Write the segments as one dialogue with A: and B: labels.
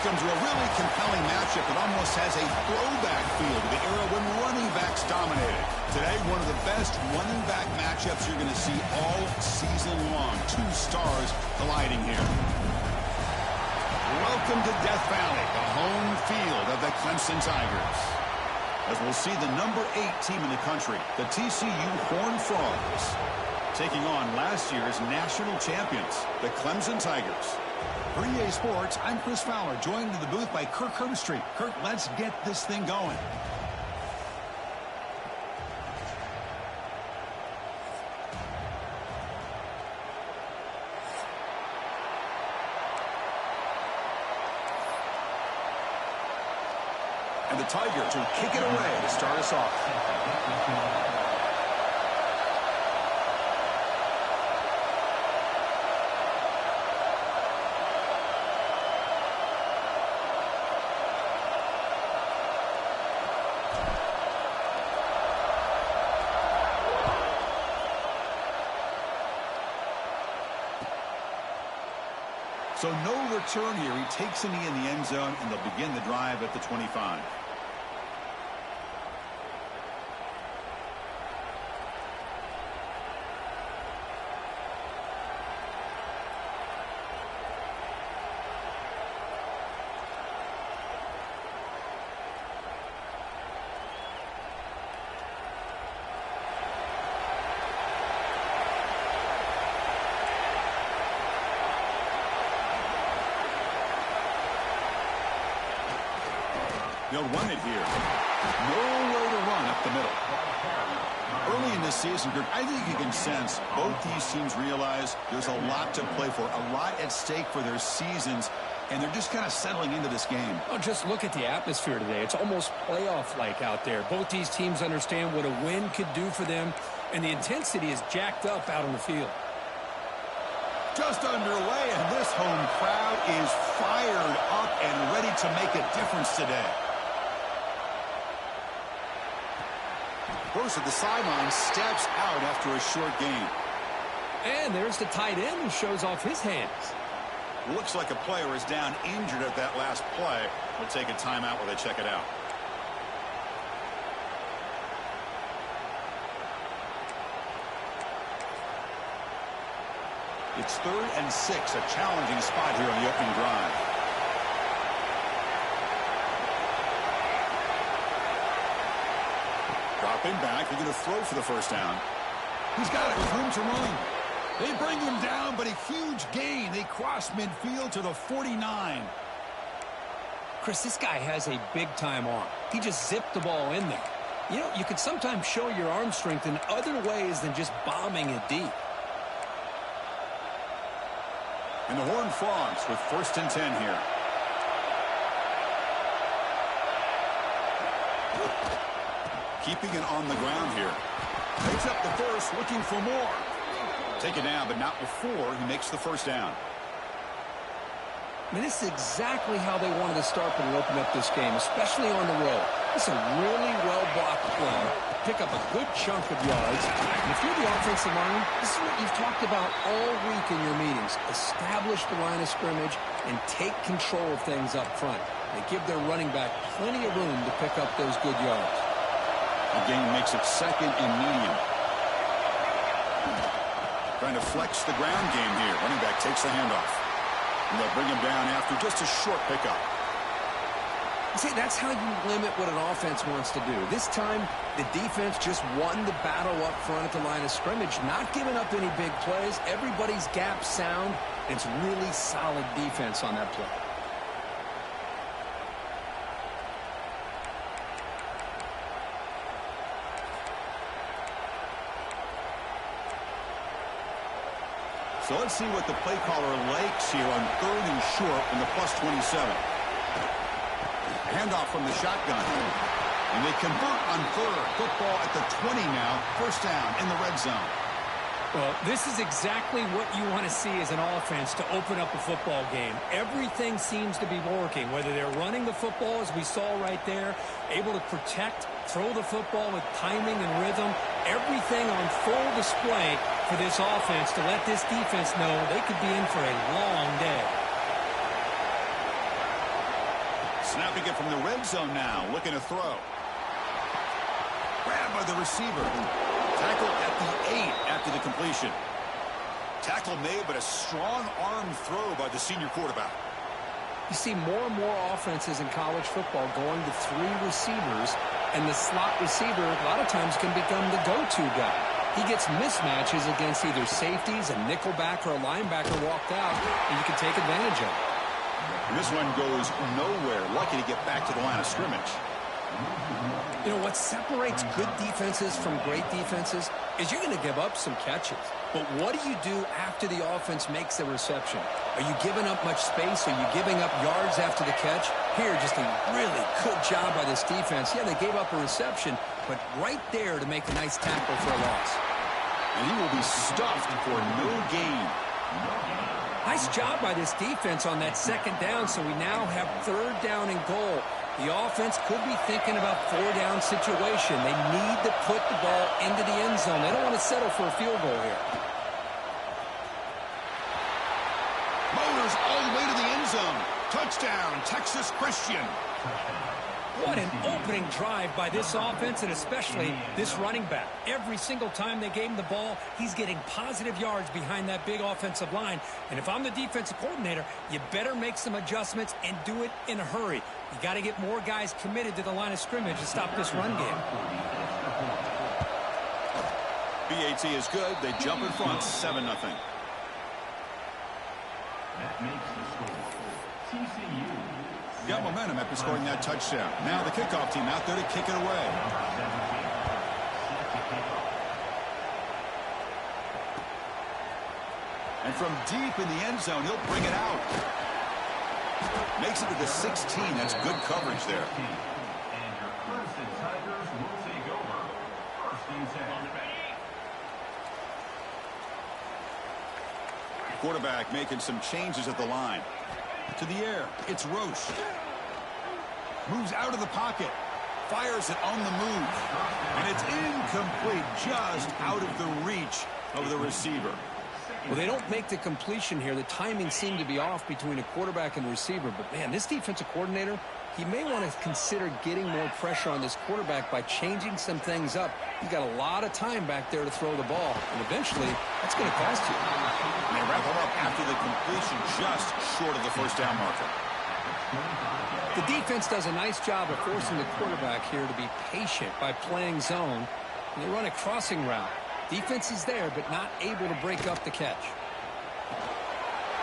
A: welcome to a really compelling matchup that almost has a throwback feel to the era when running backs dominated. Today, one of the best running back matchups you're going to see all season long. Two stars colliding here. Welcome to Death Valley, the home field of the Clemson Tigers. As we'll see the number 8 team in the country, the TCU Horned Frogs, taking on last year's national champions, the Clemson Tigers. For EA Sports, I'm Chris Fowler, joined in the booth by Kirk Herbstreit. Kirk, let's get this thing going. And the Tigers will kick it away to start us off. So no return here. He takes a knee in the end zone, and they'll begin the drive at the 25. They'll run it here. Nowhere to run up the middle. Early in this season, Greg, I think you can sense both these teams realize there's a lot to play for, a lot at stake for their seasons, and they're just kind of settling into this game.
B: Oh, just look at the atmosphere today. It's almost playoff-like out there. Both these teams understand what a win could do for them, and the intensity is jacked up out on the field.
A: Just underway, and this home crowd is fired up and ready to make a difference today. Goes to the sideline, steps out after a short gain.
B: And there's the tight end who shows off his hands.
A: Looks like a player is down injured at that last play. We'll take a timeout while they check it out. It's 3rd and 6, a challenging spot here on the opening drive. Dropping back, they're going to throw for the first down. He's got it with room to run. They bring him down, but a huge gain. They cross midfield to the 49.
B: Chris, this guy has a big-time arm. He just zipped the ball in there. You know, you can sometimes show your arm strength in other ways than just bombing it deep.
A: And the Horned Frogs with 1st and 10 here. Keeping it on the ground here. Takes up the first, looking for more. Take it down, but not before he makes the first down.
B: I mean, this is exactly how they wanted to start when they opened up this game, especially on the road. This is a really well-blocked play. Pick up a good chunk of yards. And if you're the offensive line, this is what you've talked about all week in your meetings. Establish the line of scrimmage and take control of things up front. They give their running back plenty of room to pick up those good yards.
A: The game makes it 2nd and medium. Trying to flex the ground game here. Running back takes the handoff. And they'll bring him down after just a short pickup.
B: See, that's how you limit what an offense wants to do. This time, the defense just won the battle up front at the line of scrimmage, not giving up any big plays. Everybody's gap sound. It's really solid defense on that play.
A: So let's see what the play caller likes here on 3rd and short in the +27. Handoff from the shotgun. And they convert on 3rd. Football at the 20 now. 1st down in the red zone.
B: Well, this is exactly what you want to see as an offense to open up a football game. Everything seems to be working, whether they're running the football, as we saw right there, able to protect, throw the football with timing and rhythm. Everything on full display for this offense to let this defense know they could be in for a long day.
A: Snapping it from the red zone now, looking to throw. Grabbed by the receiver. Tackled at the 8 after the completion. Tackle made, but a strong arm throw by the senior quarterback.
B: You see more and more offenses in college football going to 3 receivers, and the slot receiver a lot of times can become the go-to guy. He gets mismatches against either safeties, a nickelback, or a linebacker walked out, and you can take advantage of it.
A: This one goes nowhere. Lucky to get back to the line of scrimmage.
B: You know, what separates good defenses from great defenses is you're going to give up some catches. But what do you do after the offense makes the reception? Are you giving up much space? Are you giving up yards after the catch? Here, just a really good job by this defense. Yeah, they gave up a reception, but right there to make a nice tackle for a loss.
A: And he will be stuffed for no gain.
B: Nice job by this defense on that second down, so we now have 3rd down and goal. The offense could be thinking about 4-down situation. They need to put the ball into the end zone. They don't want to settle for a field goal here.
A: Motors all the way to the end zone. Touchdown, Texas Christian.
B: What an opening drive by this offense, and especially this running back. Every single time they gave him the ball, he's getting positive yards behind that big offensive line. And if I'm the defensive coordinator, you better make some adjustments and do it in a hurry. You got to get more guys committed to the line of scrimmage to stop this run game.
A: BAT is good. They jump in front, 7-0.
C: That makes the score TCU.
A: Got momentum after scoring that touchdown. Now the kickoff team out there to kick it away. And from deep in the end zone, he'll bring it out. Makes it to the 16. That's good coverage there.
C: And your Clemson Tigers will take over. 1st and 10.
A: Quarterback making some changes at the line. To the air, it's Roche. Moves out of the pocket. Fires it on the move. And it's incomplete, just out of the reach of the receiver.
B: Well, they don't make the completion here. The timing seemed to be off between a quarterback and receiver. But, man, this defensive coordinator, he may want to consider getting more pressure on this quarterback by changing some things up. He's got a lot of time back there to throw the ball. And eventually, that's going to cost you.
A: And they wrap him up after the completion, just short of the 1st down marker.
B: The defense does a nice job of forcing the quarterback here to be patient by playing zone. And they run a crossing route. Defense is there, but not able to break up the catch.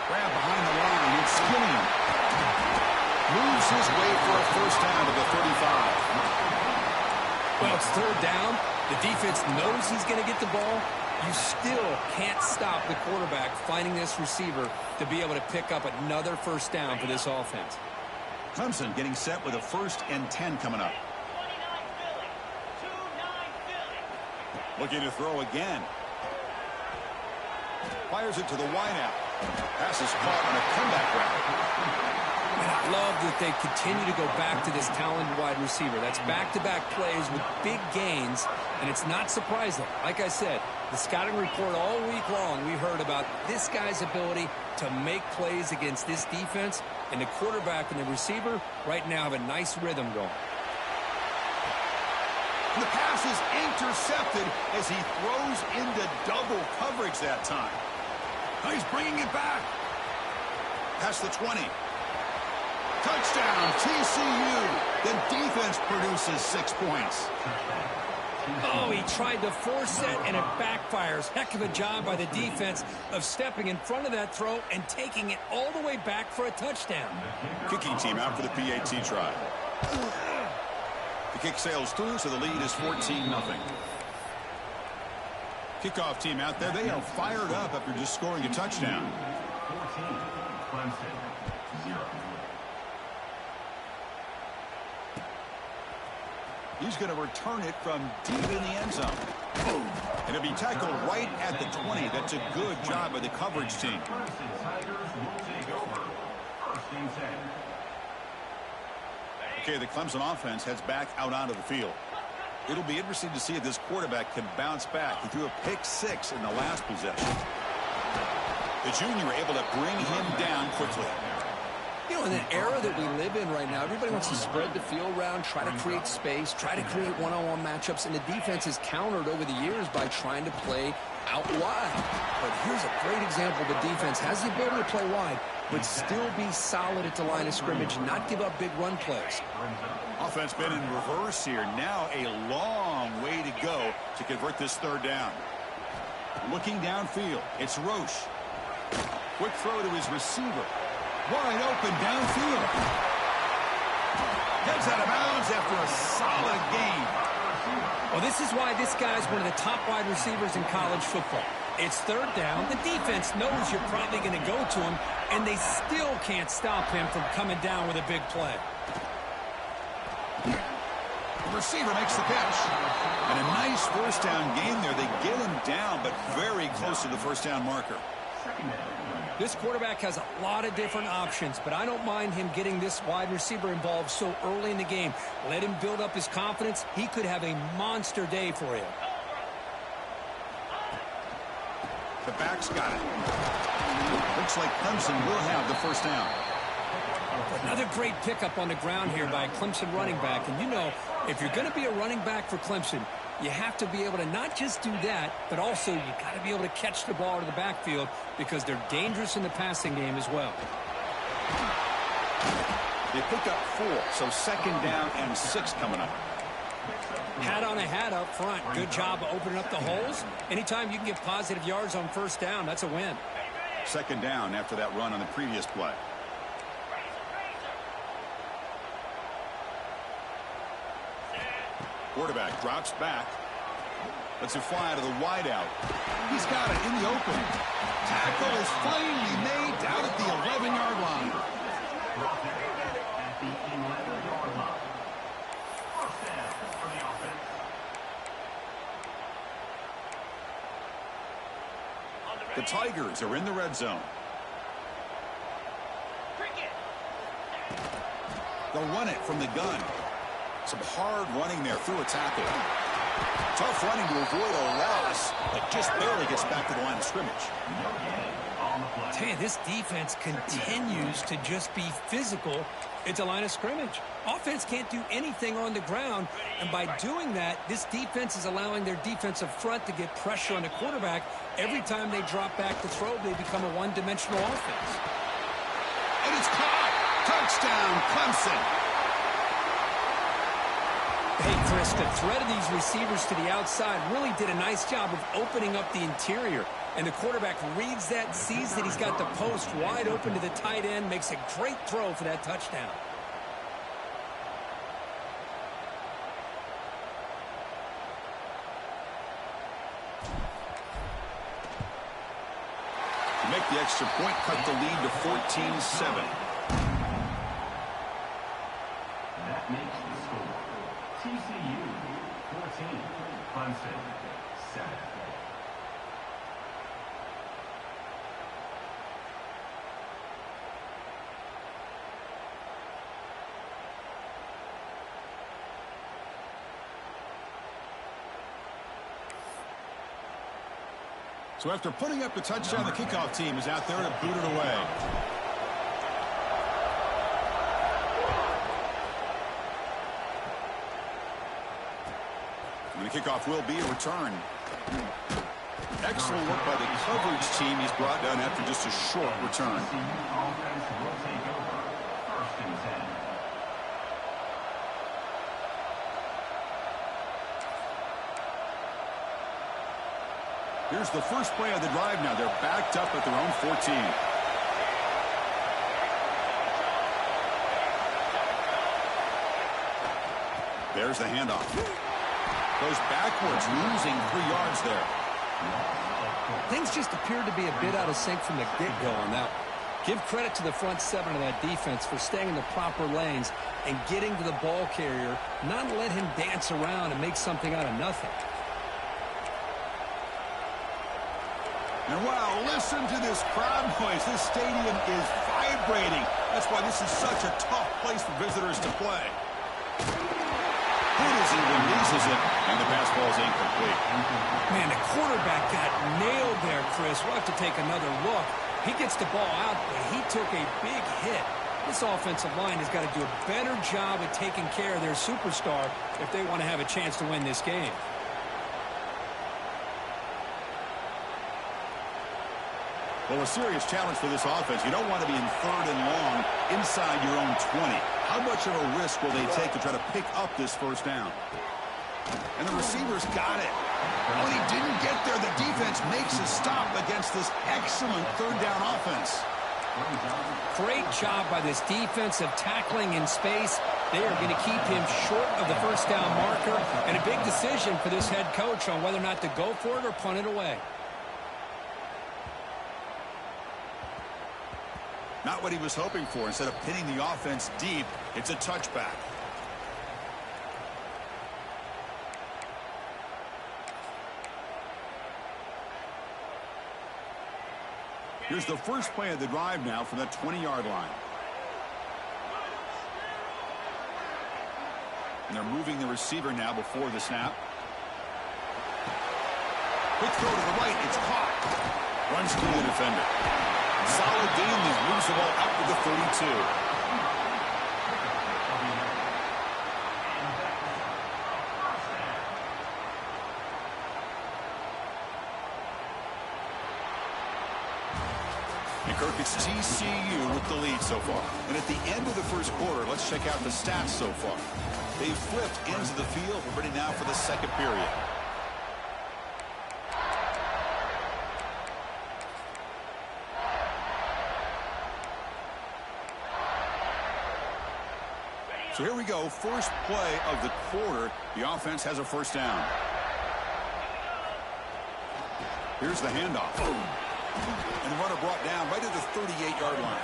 A: Grab behind the line. It's Skinny. Moves his way for a 1st down to the 35.
B: Well, it's 3rd down. The defense knows he's going to get the ball. You still can't stop the quarterback finding this receiver to be able to pick up another 1st down for this offense.
A: Clemson getting set with a 1st and 10 coming up. Looking to throw again. Fires it to the wideout. Pass is caught on a comeback route.
B: And I love that they continue to go back to this talented wide receiver. That's back-to-back plays with big gains, and it's not surprising. Like I said, the scouting report all week long, we heard about this guy's ability to make plays against this defense, and the quarterback and the receiver right now have a nice rhythm going.
A: The pass is intercepted as he throws into double coverage that time. Now he's bringing it back. Past the 20. Touchdown, TCU. The defense produces 6 points.
B: Oh, he tried to force it, and it backfires. Heck of a job by the defense of stepping in front of that throw and taking it all the way back for a touchdown.
A: Kicking team out for the PAT try. The kick sails through, so the lead is 14-0. Kickoff team out there. They are fired up after just scoring a touchdown.
C: 14, Clemson, 0.
A: He's going to return it from deep in the end zone. And it'll be tackled right at the 20. That's a good job by the coverage team.
C: Clemson Tigers will take over. 1st and 10.
A: Okay, the Clemson offense heads back out onto the field. It'll be interesting to see if this quarterback can bounce back. He threw a pick-6 in the last possession. The junior able to bring him down quickly.
B: You know, In an era that we live in right now, everybody wants to spread the field around, try to create space, try to create one-on-one matchups, and the defense is countered over the years by trying to play out wide. But here's a great example. The defense has the ability to play wide, but still be solid at the line of scrimmage, not give up big run plays.
A: Offense been in reverse here. Now a long way to go to convert this third down. Looking downfield, it's Roche. Quick throw to his receiver. Wide open downfield. Gets out of bounds after a solid gain.
D: Well, this is why this guy's one of the top wide receivers in college football. It's third down. The defense knows you're probably going to go to him, and they still can't stop him from coming down with a big play.
A: The receiver makes the catch. And a nice first down gain there. They get him down, but very close to the first down marker.
D: This quarterback has a lot of different options, but I don't mind him getting this wide receiver involved so early in the game. Let him build up his confidence. He could have a monster day for you.
A: The back's got it. Looks like Clemson will have the first down.
D: Another great pickup on the ground here by a Clemson running back. And you know, if you're going to be a running back for Clemson, you have to be able to not just do that, but also you got to be able to catch the ball to the backfield because they're dangerous in the passing game as well.
A: They pick up 4, so second down and 6 coming up.
D: Hat on a hat up front. Good job of opening up the holes. Anytime you can get positive yards on first down, that's a win.
A: Second down after that run on the previous play. Quarterback drops back. Lets it fly to the wideout. He's got it in the open. Tackle is finally made down at the 11-yard line.
C: At the 11-yard line. First down for the offense.
A: The Tigers are in the red zone. They'll run it from the gun. Some hard running there through a tackle. Tough running to avoid a loss, but just barely gets back to the line of scrimmage.
D: Tell you, this defense continues to just be physical at the line of scrimmage. Offense can't do anything on the ground, and by doing that, this defense is allowing their defensive front to get pressure on the quarterback. Every time they drop back to throw, they become a one-dimensional offense.
A: And it's caught! Touchdown, Clemson!
D: Hey, Chris, the threat of these receivers to the outside really did a nice job of opening up the interior. And the quarterback reads that, sees that he's got the post wide open to the tight end, makes a great throw for that touchdown.
A: To make the extra point, cut the lead to 14-7.
C: That makes the score. TCU 14, Clemson 7.
A: So after putting up the touchdown, the kickoff team is out there to boot it away. And the kickoff will be a return. Excellent work by the coverage team. He's brought down after just a short return.
C: Offense will take over. First and 10.
A: Here's the first play of the drive now. They're backed up at their own 14. There's the handoff. Goes backwards, losing 3 yards there.
B: Things just appeared to be a bit out of sync from the get-go on that one. Give credit to the front 7 of that defense for staying in the proper lanes and getting to the ball carrier, not let him dance around and make something out of nothing.
A: And wow, listen to this crowd noise. This stadium is vibrating. That's why this is such a tough place for visitors to play. He releases it, and the pass ball is incomplete.
D: Man, the quarterback got nailed there, Chris. We'll have to take another look. He gets the ball out, but he took a big hit. This offensive line has got to do a better job of taking care of their superstar if they want to have a chance to win this game.
A: Well, a serious challenge for this offense. You don't want to be in 3rd and long inside your own 20. How much of a risk will they take to try to pick up this first down? And the receivers got it. When he didn't get there, the defense makes a stop against this excellent 3rd down offense.
D: Great job by this defensive tackling in space. They are going to keep him short of the first down marker. And a big decision for this head coach on whether or not to go for it or punt it away.
A: Not what he was hoping for. Instead of pinning the offense deep, it's a touchback. Here's the first play of the drive now from the 20-yard line. And they're moving the receiver now before the snap. Quick throw to the right. It's caught. Runs through the defender. Solid gain there. Moves the ball out to the 32. And Kirk, it's TCU with the lead so far. And at the end of the first quarter, let's check out the stats so far. They've flipped ends of the field. We're ready now for the second period. So here we go, first play of the quarter. The offense has a first down. Here's the handoff. And the runner brought down right at the 38-yard line.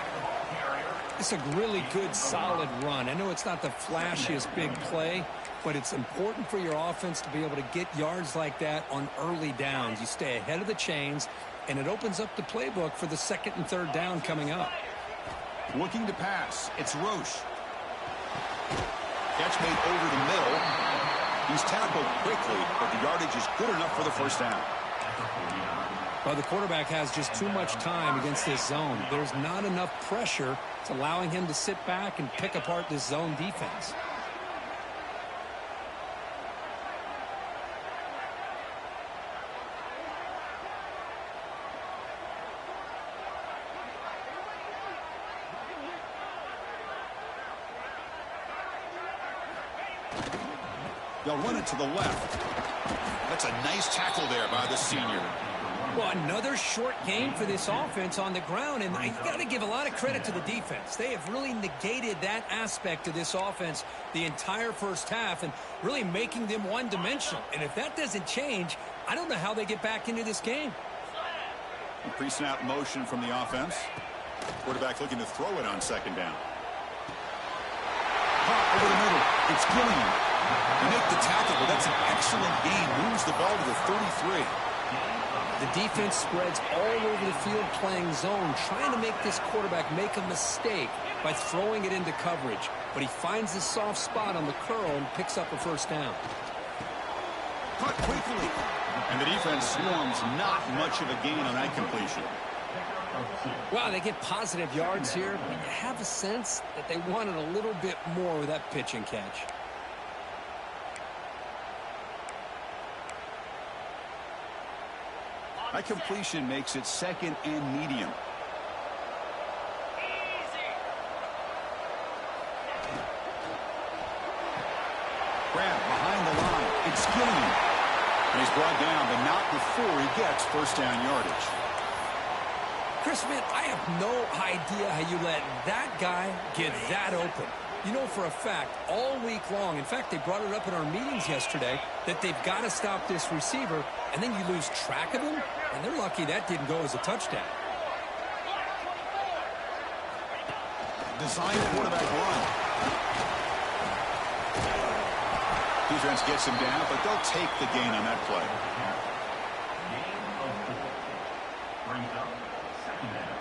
D: It's a really good, solid run. I know it's not the flashiest big play, but it's important for your offense to be able to get yards like that on early downs. You stay ahead of the chains, and it opens up the playbook for the 2nd and 3rd down coming up.
A: Looking to pass. It's Roche. Catch made over the middle. He's tackled quickly, but the yardage is good enough for the first down.
D: Well, the quarterback has just too much time against this zone. There's not enough pressure. It's allowing him to sit back and pick apart this zone defense.
A: They'll run it to the left. That's a nice tackle there by the senior.
D: Well, another short game for this offense on the ground, and you got to give a lot of credit to the defense. They have really negated that aspect of this offense the entire first half and really making them one-dimensional. And if that doesn't change, I don't know how they get back into this game.
A: Pre-snap motion from the offense. Quarterback looking to throw it on second down. Caught over the middle. It's Gilliam. They make the tackle, but that's an excellent gain. Moves the ball to the 33.
D: The defense spreads all over the field playing zone, trying to make this quarterback make a mistake by throwing it into coverage. But he finds the soft spot on the curl and picks up a first down.
A: Cut quickly. And the defense swarms not much of a gain on that completion.
D: Wow, they get positive yards here, but you have a sense that they wanted a little bit more with that pitch and catch.
A: That completion makes it second and medium. Grab behind the line. It's Gilliam. And he's brought down, but not before he gets first down yardage.
D: Chris, man, I have no idea how you let that guy get that open. You know for a fact, all week long, in fact, they brought it up in our meetings yesterday, that they've got to stop this receiver, and then you lose track of him, and they're lucky that didn't go as a touchdown.
A: Design quarterback run. Defense gets him down, but they'll take the gain on that play.
C: Brings up second down.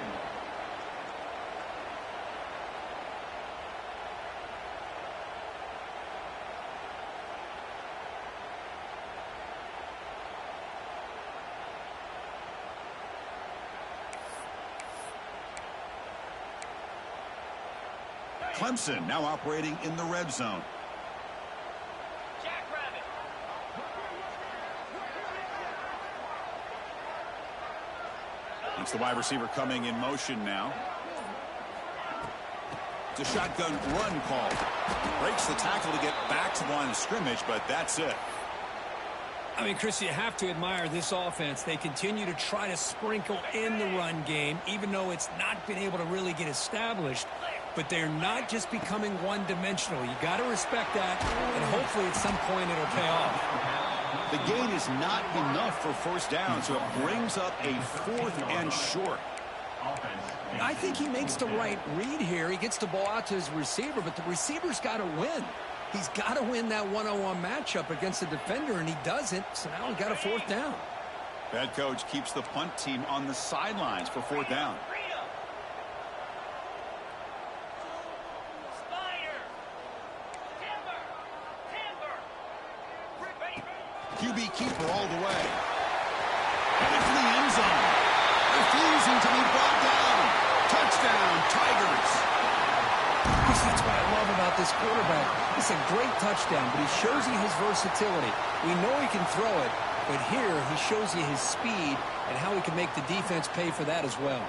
A: Clemson now operating in the red zone. It's the wide receiver coming in motion now. It's a shotgun run call. Breaks the tackle to get back to the line of scrimmage, but that's it.
D: I mean, Chris, you have to admire this offense. They continue to try to sprinkle in the run game, even though it's not been able to really get established. But they're not just becoming one-dimensional. You got to respect that, and hopefully at some point it'll pay off.
A: The gain is not enough for first down, so it brings up a 4th and short.
D: I think he makes the right read here. He gets the ball out to his receiver, but the receiver's got to win. He's got to win that one-on-one matchup against the defender, and he doesn't, so now he's got a 4th down.
A: Head coach keeps the punt team on the sidelines for 4th down. QB keeper all the way. Headed for the end zone. Refusing to be brought down. Touchdown, Tigers.
D: That's what I love about this quarterback. It's a great touchdown, but he shows you his versatility. We know he can throw it, but here he shows you his speed and how he can make the defense pay for that as well.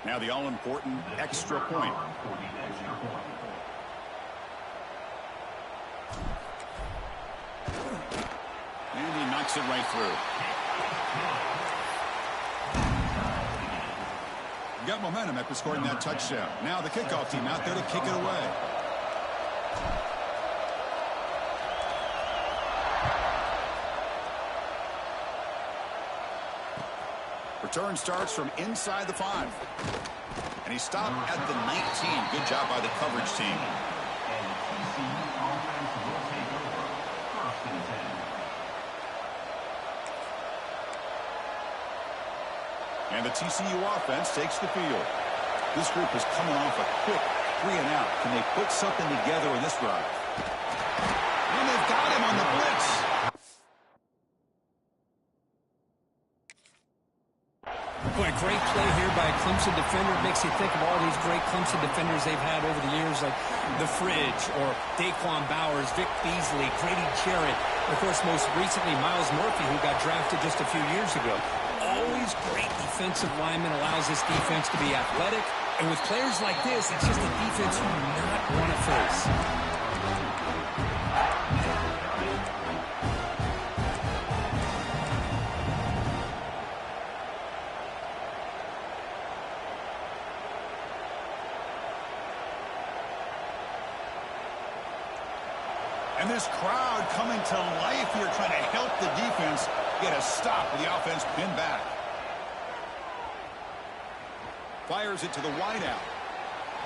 A: Now the all-important extra point. And he knocks it right through. Got momentum after scoring that touchdown. Now the kickoff team out there to kick it away. Return starts from inside the 5. And he stopped at the 19. Good job by the coverage team. And the TCU offense takes the field. This group is coming off a quick 3-and-out. Can they put something together in this drive? And they've got him on the blitz.
D: Boy, great play here by a Clemson defender. It makes you think of all these great Clemson defenders they've had over the years, like The Fridge or Daquan Bowers, Vic Beasley, Grady Jarrett, and of course, most recently, Miles Murphy, who got drafted just a few years ago. Always great defensive lineman, allows this defense to be athletic. And with players like this, it's just a defense you do not want to face.
A: And this crowd coming to life here, trying to help the defense get a stop with the offense pinned back. Fires it to the wideout.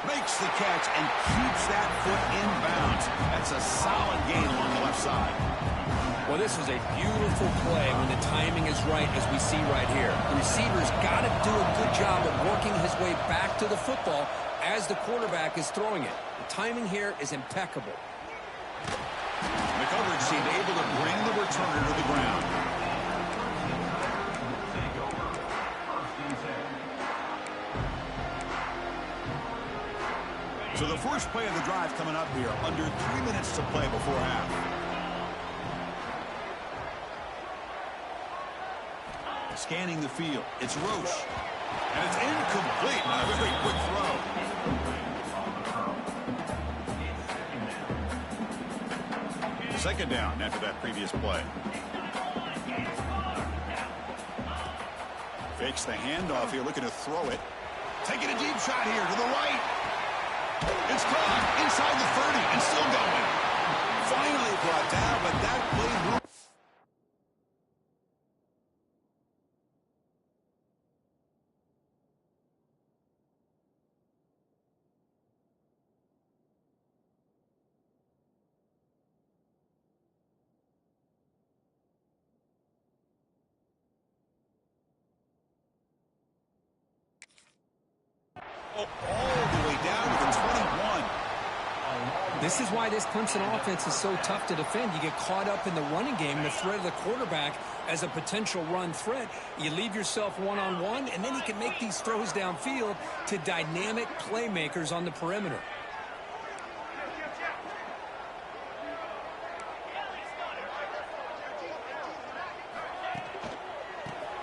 A: Makes the catch and keeps that foot in bounds. That's a solid gain along the left side.
D: Well, this is a beautiful play when the timing is right, as we see right here. The receiver's got to do a good job of working his way back to the football as the quarterback is throwing it. The timing here is impeccable.
A: The coverage team able to bring the returner to the ground. So the first play of the drive coming up here, under 3 minutes to play before half. Scanning the field, it's Roche. And it's incomplete on a very quick throw. Second down after that previous play. Fakes the handoff here, looking to throw it. Taking a deep shot here to the right. It's caught inside the 30 and still going. Finally brought down, but that play moved. All the way down to the 21.
D: This is why this Clemson offense is so tough to defend. You get caught up in the running game, the threat of the quarterback as a potential run threat. You leave yourself one-on-one, and then you can make these throws downfield to dynamic playmakers on the perimeter.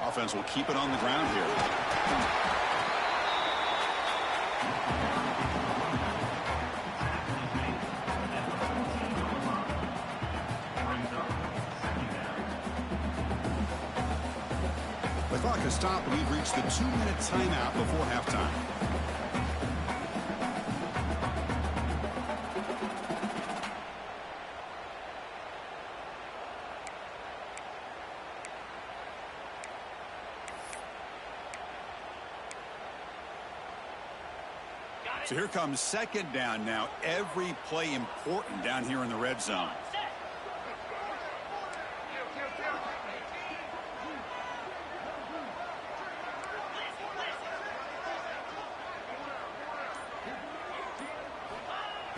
A: Offense will keep it on the ground here. The clock has stopped, and we've reached the 2-minute timeout before halftime. So here comes second down now. Every play important down here in the red zone.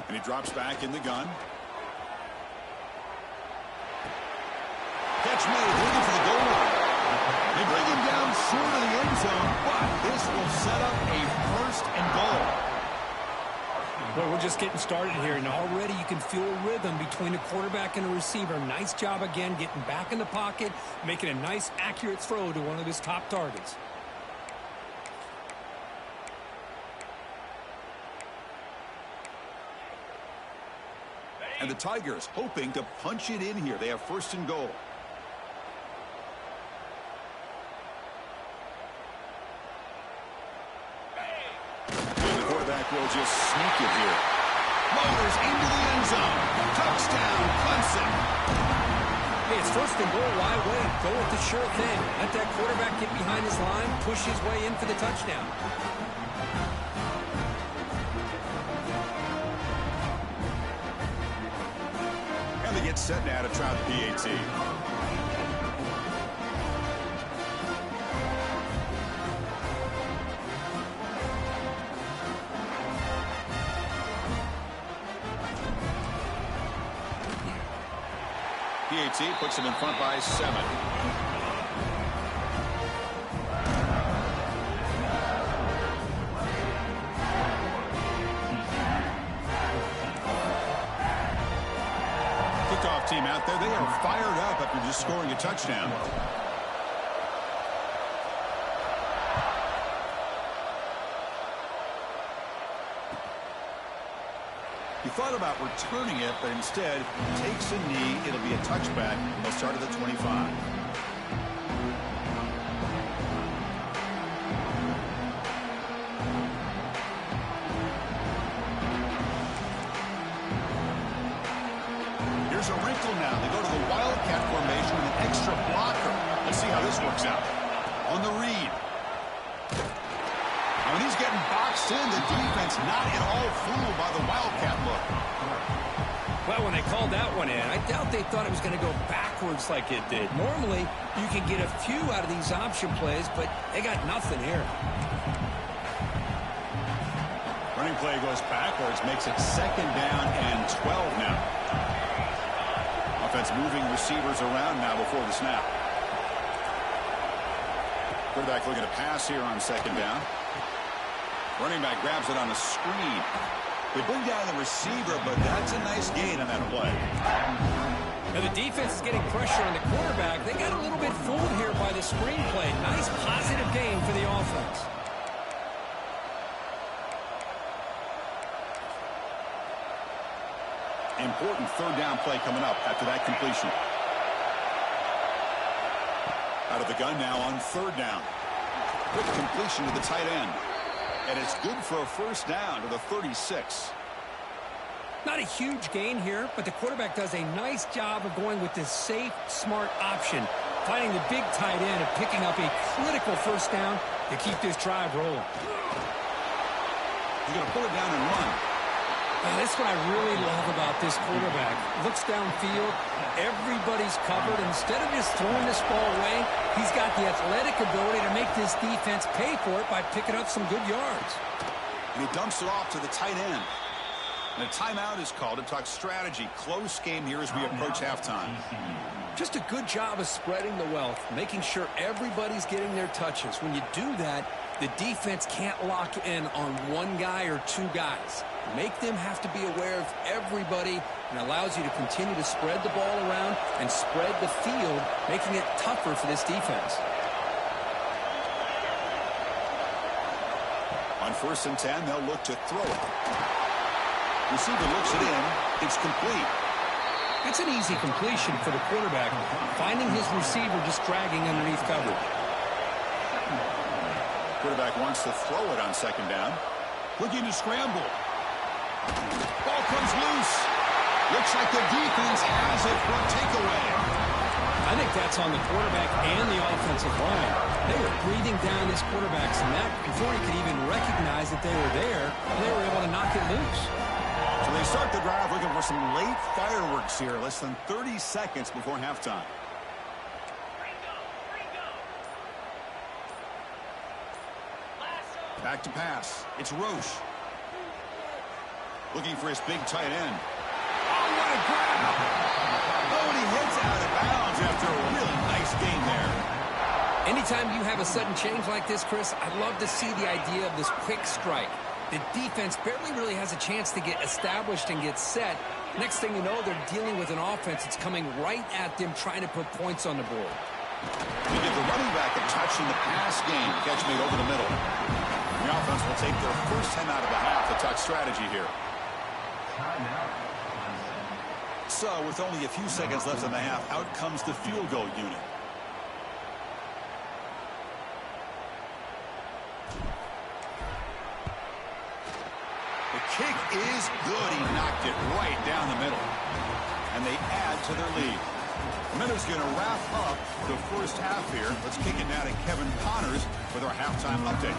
A: And he drops back in the gun. Catch made, looking for the goal line. They bring him down short of the end zone, but this will set up a first and goal.
D: Well, we're just getting started here, and already you can feel a rhythm between the quarterback and the receiver. Nice job again getting back in the pocket, making a nice, accurate throw to one of his top targets.
A: And the Tigers hoping to punch it in here. They have first and goal. Will just sneak it here. Motors into the end zone. Touchdown, Clemson.
D: Hey, it's first and goal. Why wait? Go with the sure thing. Let that quarterback get behind his line, push his way in for the touchdown.
A: And they get set now to try the PAT. PAT puts him in front by 7. Kickoff team out there. They are fired up after just scoring a touchdown. He thought about returning it, but instead takes a knee. It'll be a touchback. They'll start at the 25. Here's a wrinkle now. They go to the Wildcat formation with an extra blocker. Let's see how this works out. On the read. When he's getting boxed in, the defense not at all fooled by the Wildcat look.
D: Well, when they called that one in, I doubt they thought it was going to go backwards like it did. Normally, you can get a few out of these option plays, but they got nothing here.
A: Running play goes backwards, makes it second down and 12 now. Offense moving receivers around now before the snap. Quarterback looking to pass here on second down. Running back grabs it on a screen. They bring down the receiver, but that's a nice gain on that play.
D: Now the defense is getting pressure on the quarterback. They got a little bit fooled here by the screen play. Nice positive gain for the offense.
A: Important third down play coming up after that completion. Out of the gun now on third down. Quick completion to the tight end. And it's good for a first down to the 36.
D: Not a huge gain here, but the quarterback does a nice job of going with this safe, smart option, finding the big tight end and picking up a critical first down to keep this drive rolling.
A: He's going to pull it down and run.
D: That's what I really love about this quarterback. Looks downfield, everybody's covered. Instead of just throwing this ball away, he's got the athletic ability to make this defense pay for it by picking up some good yards.
A: And he dumps it off to the tight end. And a timeout is called to talk strategy. Close game here as we approach halftime.
B: Just a good job of spreading the wealth, making sure everybody's getting their touches. When you do that, the defense can't lock in on one guy or two guys. Make them have to be aware of everybody, and allows you to continue to spread the ball around and spread the field, making it tougher for this defense.
A: On 1st and 10, they'll look to throw it. Receiver looks it in. It's complete.
B: It's an easy completion for the quarterback, finding his receiver just dragging underneath coverage.
A: Quarterback wants to throw it on 2nd down. Looking to scramble. Ball comes loose. Looks like the defense has it for a takeaway.
B: I think that's on the quarterback and the offensive line. They were breathing down this quarterback's neck before he could even recognize that they were there. They were able to knock it loose.
A: So they start the drive looking for some late fireworks here. Less than 30 seconds before halftime. Back to pass. It's Roche. Looking for his big tight end. Oh, what a grab! Oh, and he hits out of bounds after a really nice game there.
B: Anytime you have a sudden change like this, Chris, I'd love to see the idea of this quick strike. The defense barely really has a chance to get established and get set. Next thing you know, they're dealing with an offense that's coming right at them, trying to put points on the board.
A: We give the running back a touch in the pass game. Catch made over the middle. The offense will take their first 10 out of the half to talk strategy here. So, with only a few seconds left in the half, out comes the field goal unit. The kick is good. He knocked it right down the middle. And they add to their lead. The Minnows going to wrap up the first half here. Let's kick it now to Kevin Connors with our halftime update.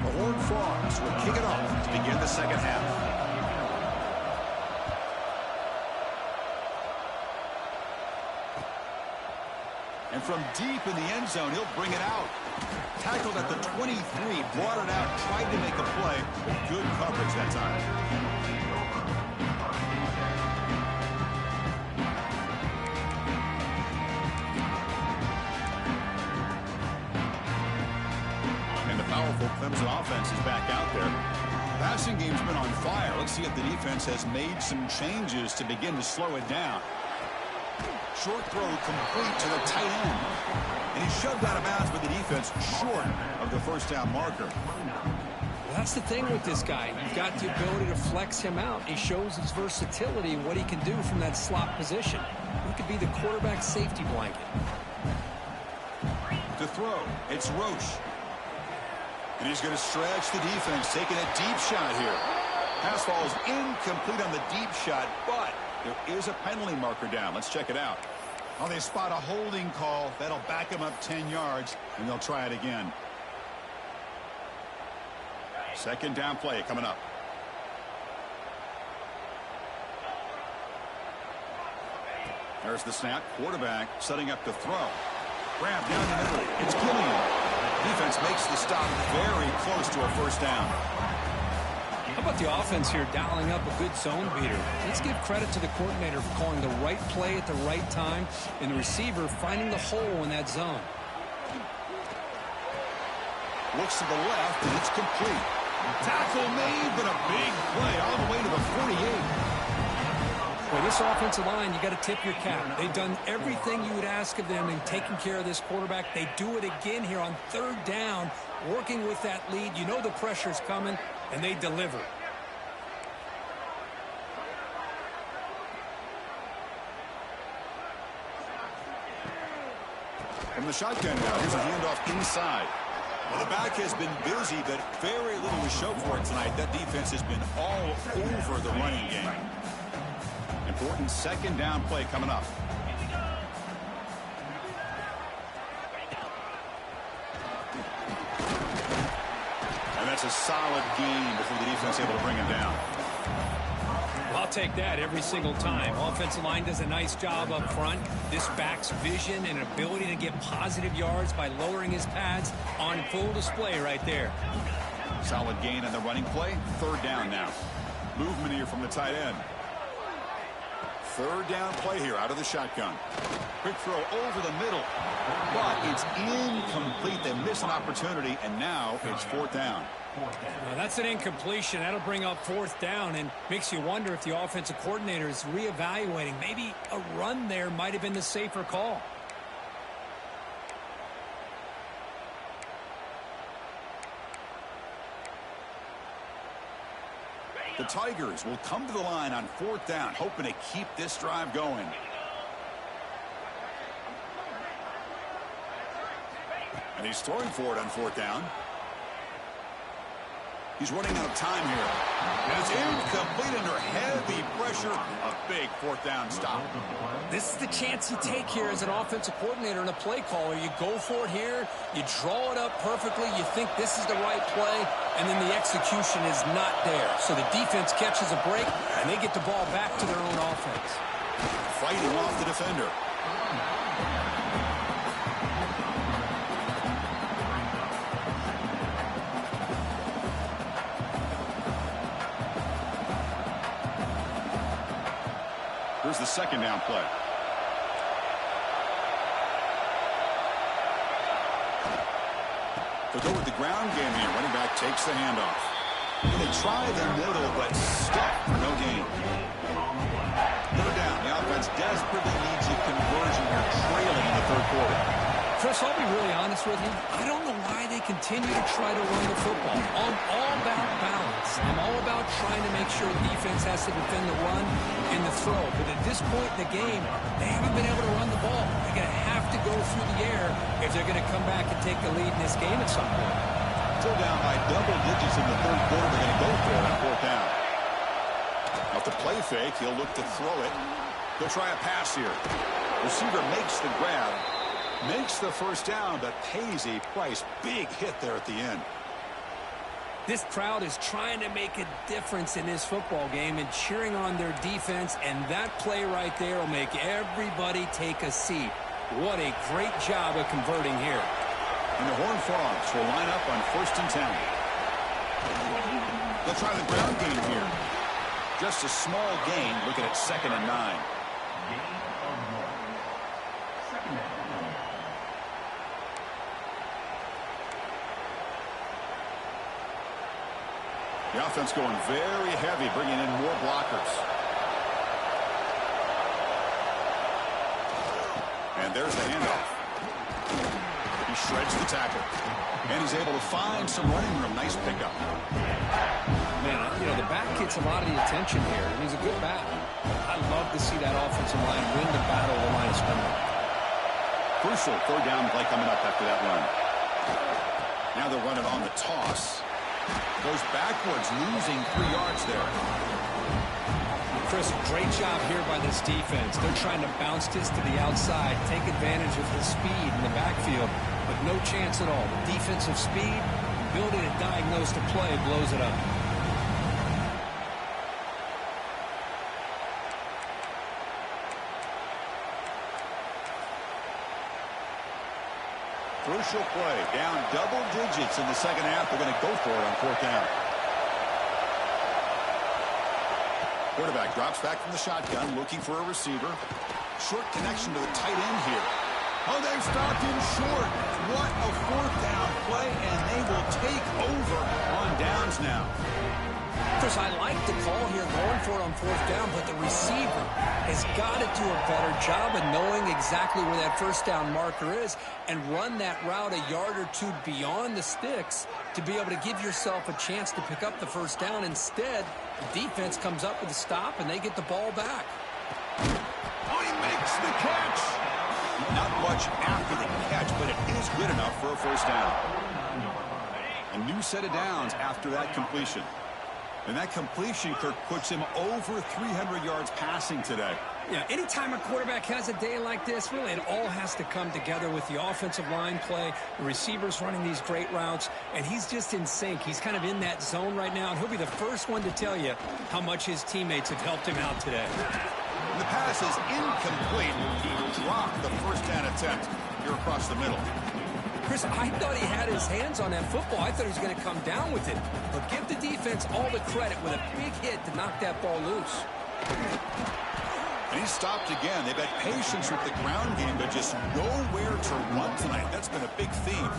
A: The Horned Frogs will kick it off to begin the second half. And from deep in the end zone, he'll bring it out. Tackled at the 23, brought it out, tried to make a play, but good coverage that time. And the powerful Clemson offense is back out there. Passing game's been on fire. Let's see if the defense has made some changes to begin to slow it down. Short throw complete to the tight end. And he's shoved out of bounds with the defense short of the first down marker.
B: That's the thing with this guy. You've got the ability to flex him out. He shows his versatility and what he can do from that slot position. He could be the quarterback safety blanket.
A: To throw, it's Roche. And he's going to stretch the defense, taking a deep shot here. Pass falls incomplete on the deep shot, but there is a penalty marker down. Let's check it out. Oh, they spot a holding call. That'll back him up 10 yards, and they'll try it again. Second down play coming up. There's the snap. Quarterback setting up to throw. Grab down the middle. It's Gillian. Defense makes the stop very close to a first down.
B: How about the offense here dialing up a good zone beater? Let's give credit to the coordinator for calling the right play at the right time and the receiver finding the hole in that zone.
A: Looks to the left, and it's complete. Tackle made, but a big play all the way to the 48.
B: Well, this offensive line, you got to tip your cap. They've done everything you would ask of them in taking care of this quarterback. They do it again here on third down, working with that lead. You know the pressure's coming, and they deliver.
A: From the shotgun now, here's a handoff inside. Well, the back has been busy, but very little to show for it tonight. That defense has been all over the running game. Important second down play coming up. And that's a solid gain before the defense able to bring him down.
B: Well, I'll
D: take that every single time. Offensive line does a nice job up front. This back's vision and ability to get positive yards by lowering his pads on full display right there.
A: Solid gain on the running play. Third down now. Movement here from the tight end. Third down play here out of the shotgun. Quick throw over the middle. But it's incomplete. They miss an opportunity, and now it's fourth down.
D: Now that's an incompletion. That'll bring up fourth down and makes you wonder if the offensive coordinator is reevaluating. Maybe a run there might have been the safer call.
A: The Tigers will come to the line on fourth down, hoping to keep this drive going. And he's throwing for it on fourth down. He's running out of time here. And it's incomplete under heavy pressure. A big fourth down stop.
B: This is the chance you take here as an offensive coordinator and a play caller. You go for it here. You draw it up perfectly. You think this is the right play. And then the execution is not there. So the defense catches a break, and they get the ball back to their own offense.
A: Fighting off the defender. Here's the second down play. They'll go with the ground game here. Running back takes the handoff. They try the middle, but stuck for no gain. Third down. The offense desperately needs a conversion here, trailing in the third quarter.
B: Chris, I'll be really honest with you. I don't know why they continue to try to run the football. I'm all about balance. I'm all about trying to make sure the defense has to defend the run and the throw. But at this point in the game, they haven't been able to run the ball. They're going to have to go through the air if they're going to come back and take the lead in this game at some point.
A: Still down by double digits in the third quarter. They're going to go for it on fourth down. Off the play fake, he'll look to throw it. He'll try a pass here. Receiver makes the grab. Makes the first down, but pays a price. Big hit there at the end.
B: This crowd is trying to make a difference in this football game and cheering on their defense, and that play right there will make everybody take a seat. What a great job of converting here.
A: And the Horned Frogs will line up on 1st and 10. They'll try the ground game here. Just a small gain, looking at 2nd and 9. The offense going very heavy, bringing in more blockers. And there's the handoff. He shreds the tackle. And he's able to find some running room. Nice pickup.
B: Man, you know, the back gets a lot of the attention here. And he's a good back. I love to see that offensive line win the battle of the line of scrimmage.
A: Crucial third down play coming up after that run. Now they're running on the toss. Goes backwards, losing 3 yards there.
B: Chris, great job here by this defense. They're trying to bounce this to the outside, take advantage of his speed in the backfield, but no chance at all. The defensive speed, ability to diagnose the play, blows it up.
A: Crucial play. Down double digits in the second half. They're going to go for it on fourth down. Quarterback drops back from the shotgun, looking for a receiver. Short connection to the tight end here. Oh, they've stopped him short. What a fourth down play, and they will take over on downs now.
B: Chris, I like the call here going for it on fourth down, but the receiver has got to do a better job of knowing exactly where that first down marker is and run that route a yard or two beyond the sticks to be able to give yourself a chance to pick up the first down. Instead, the defense comes up with a stop, and they get the ball back.
A: Oh, he makes the catch. Not much after the catch, but it is good enough for a first down. A new set of downs after that completion. And that completion, Kirk, puts him over 300 yards passing today.
D: Yeah, anytime a quarterback has a day like this, really it all has to come together with the offensive line play, the receivers running these great routes, and he's just in sync. He's kind of in that zone right now, and he'll be the first one to tell you how much his teammates have helped him out today.
A: The pass is incomplete. He dropped the first down attempt here across the middle.
D: Chris, I thought he had his hands on that football. I thought he was going to come down with it. But give the defense all the credit with a big hit to knock that ball loose.
A: And he stopped again. They've had patience with the ground game, but just nowhere to run tonight. That's been a big theme.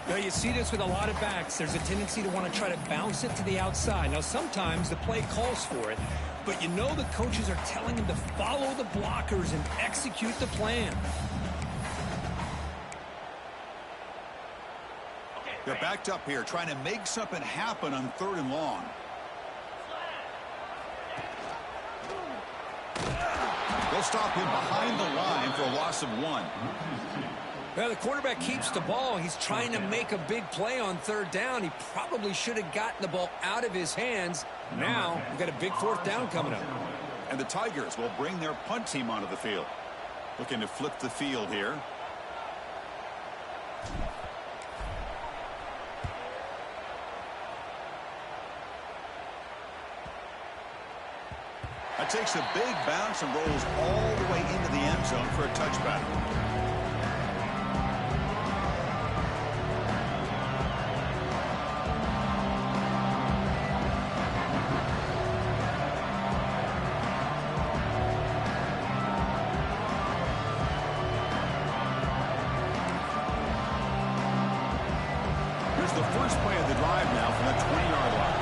D: Now, you see this with a lot of backs. There's a tendency to want to try to bounce it to the outside. Now, sometimes the play calls for it, but you know the coaches are telling him to follow the blockers and execute the plan.
A: They're backed up here, trying to make something happen on 3rd and long. They'll stop him behind the line for a loss of 1.
D: Well, the quarterback keeps the ball. He's trying to make a big play on 3rd down. He probably should have gotten the ball out of his hands. Now, we've got a big 4th down coming up.
A: And the Tigers will bring their punt team onto the field. Looking to flip the field here. That takes a big bounce and rolls all the way into the end zone for a touchback. Here's the first play of the drive now from the 20-yard line.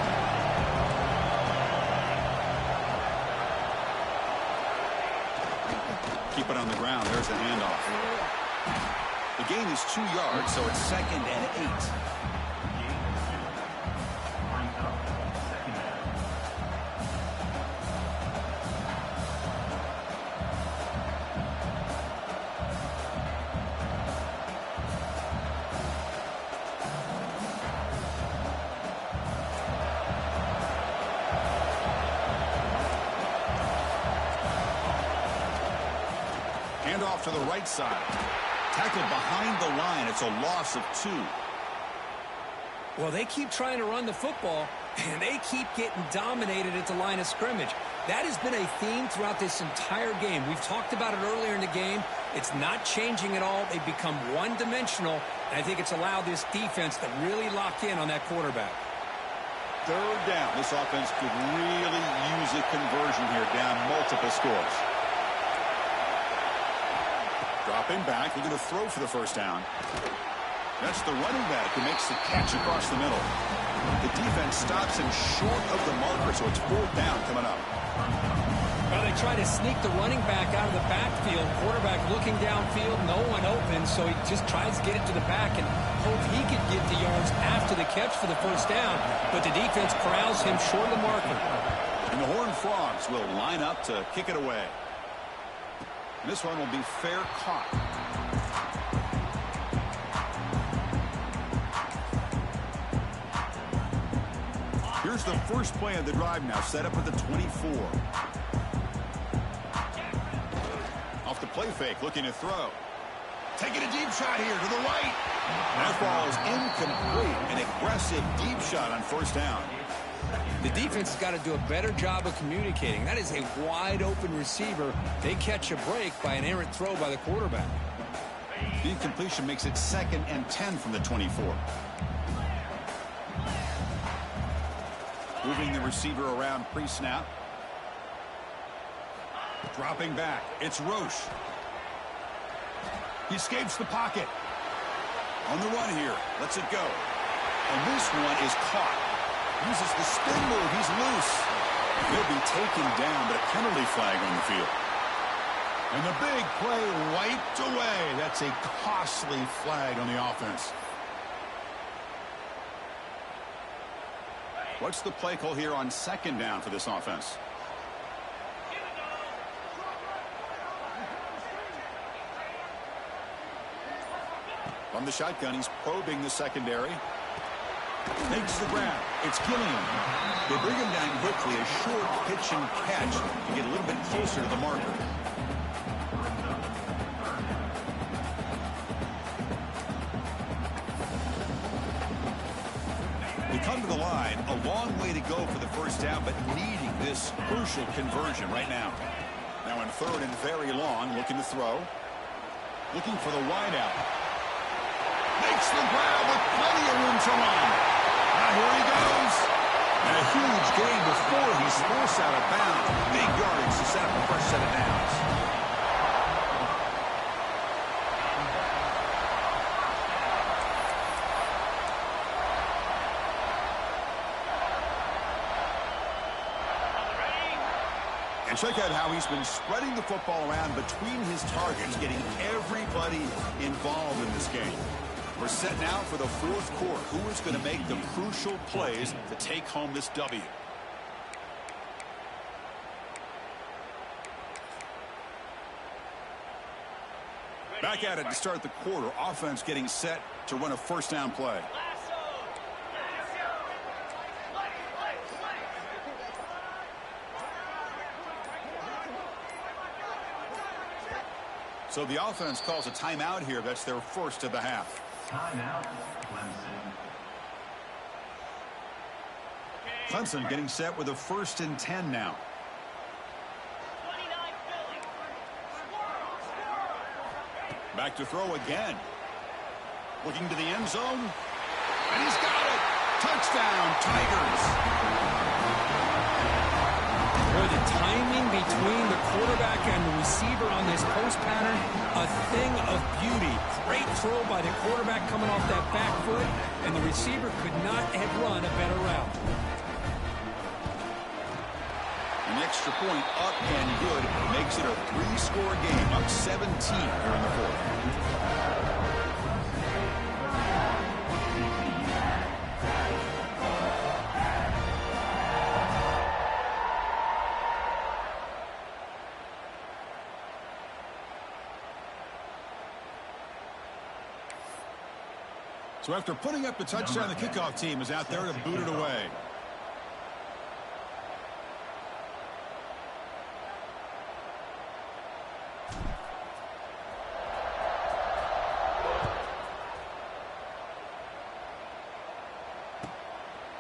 A: Keep it on the ground. There's the handoff. The gain is 2 yards, so it's 2nd and 8. Handoff to the right side. Tackled behind the line. It's a loss of 2.
D: Well, they keep trying to run the football, and they keep getting dominated at the line of scrimmage. That has been a theme throughout this entire game. We've talked about it earlier in the game. It's not changing at all. They've become one-dimensional, and I think it's allowed this defense to really lock in on that quarterback.
A: 3rd down. This offense could really use a conversion here, down multiple scores. Dropping back, looking to throw for the first down. That's the running back who makes the catch across the middle. The defense stops him short of the marker, so it's 4th down coming up.
D: Well, they try to sneak the running back out of the backfield. Quarterback looking downfield, no one open, so he just tries to get it to the back and hope he could get the yards after the catch for the first down, but the defense corrals him short of the marker.
A: And the Horned Frogs will line up to kick it away. This one will be fair caught. Here's the first play of the drive now, set up at the 24. Off the play fake, looking to throw. Taking a deep shot here to the right. That ball is incomplete. An aggressive deep shot on 1st down.
D: The defense has got to do a better job of communicating. That is a wide-open receiver. They catch a break by an errant throw by the quarterback.
A: The incompletion makes it 2nd and 10 from the 24. Moving the receiver around pre-snap. Dropping back. It's Roche. He escapes the pocket. On the run here. Lets it go. And this one is caught. Uses the spin move. He's loose. He'll be taken down, but a penalty flag on the field. And the big play wiped away. That's a costly flag on the offense. What's the play call here on 2nd down for this offense? From the shotgun, he's probing the secondary. Makes the grab. It's Gilliam. They bring him down quickly, a short pitch and catch to get a little bit closer to the marker. They come to the line, a long way to go for the first down, but needing this crucial conversion right now. Now in third and very long, looking to throw. Looking for the wide out. Makes the grab with plenty of room to run. Now here he goes. And a huge gain before he's forced out of bounds. Big yardage to set up a fresh set of downs. And check out how he's been spreading the football around between his targets, getting everybody involved in this game. We're set now for the fourth quarter. Who is going to make the crucial plays to take home this W? Back at it to start the quarter. Offense getting set to run a first down play. So the offense calls a timeout here. That's their first of the half.
C: Timeout, Clemson.
A: Clemson getting set with a 1st and 10 now. Back to throw again. Looking to the end zone. And he's got it. Touchdown, Tigers.
D: Boy, the timing between the quarterback and the receiver on this post pattern, a thing of beauty. Great throw by the quarterback coming off that back foot, and the receiver could not have run a better route.
A: An extra point up and good makes it a 3-score game, up 17 here in the fourth. So after putting up the touchdown, the kickoff team is out there to boot it away.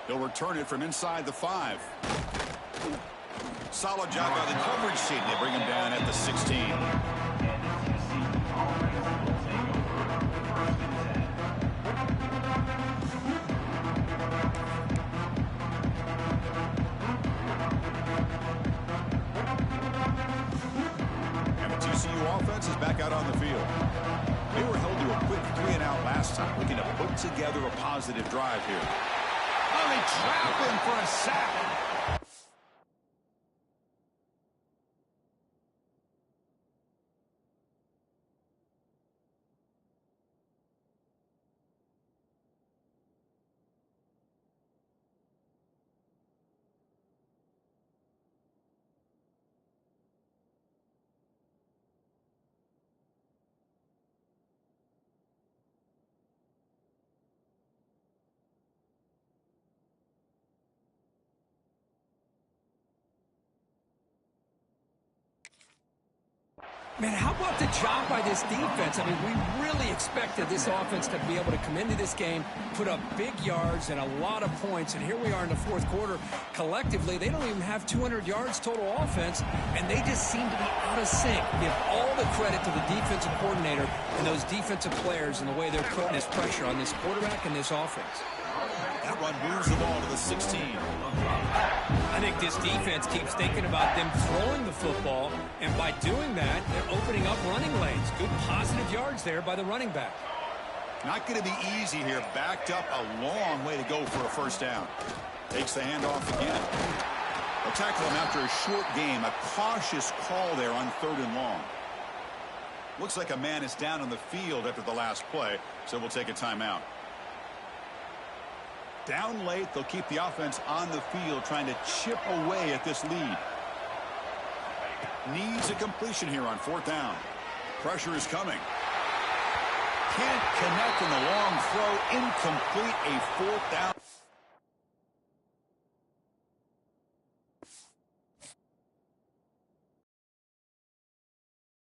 A: They'll return it from inside the 5. Solid job by the coverage team. They bring him down at the 16. Offense is back out on the field. They were held to a quick 3-and-out last time, looking to put together a positive drive here. Oh, they trap him for a sack.
D: Man, how about the job by this defense? I mean, we really expected this offense to be able to come into this game, put up big yards and a lot of points, and here we are in the fourth quarter. Collectively, they don't even have 200 yards total offense, and they just seem to be out of sync. Give all the credit to the defensive coordinator and those defensive players and the way they're putting this pressure on this quarterback and this offense.
A: That run moves the ball to the 16.
D: I think this defense keeps thinking about them throwing the football, and by doing that, they're opening up running lanes. Good positive yards there by the running back.
A: Not going to be easy here. Backed up a long way to go for a first down. Takes the handoff again. They'll tackle him after a short game. A cautious call there on 3rd and long. Looks like a man is down on the field after the last play, so we'll take a timeout. Down late, they'll keep the offense on the field trying to chip away at this lead. Needs a completion here on 4th down. Pressure is coming. Can't connect in the long throw. Incomplete, a 4th down.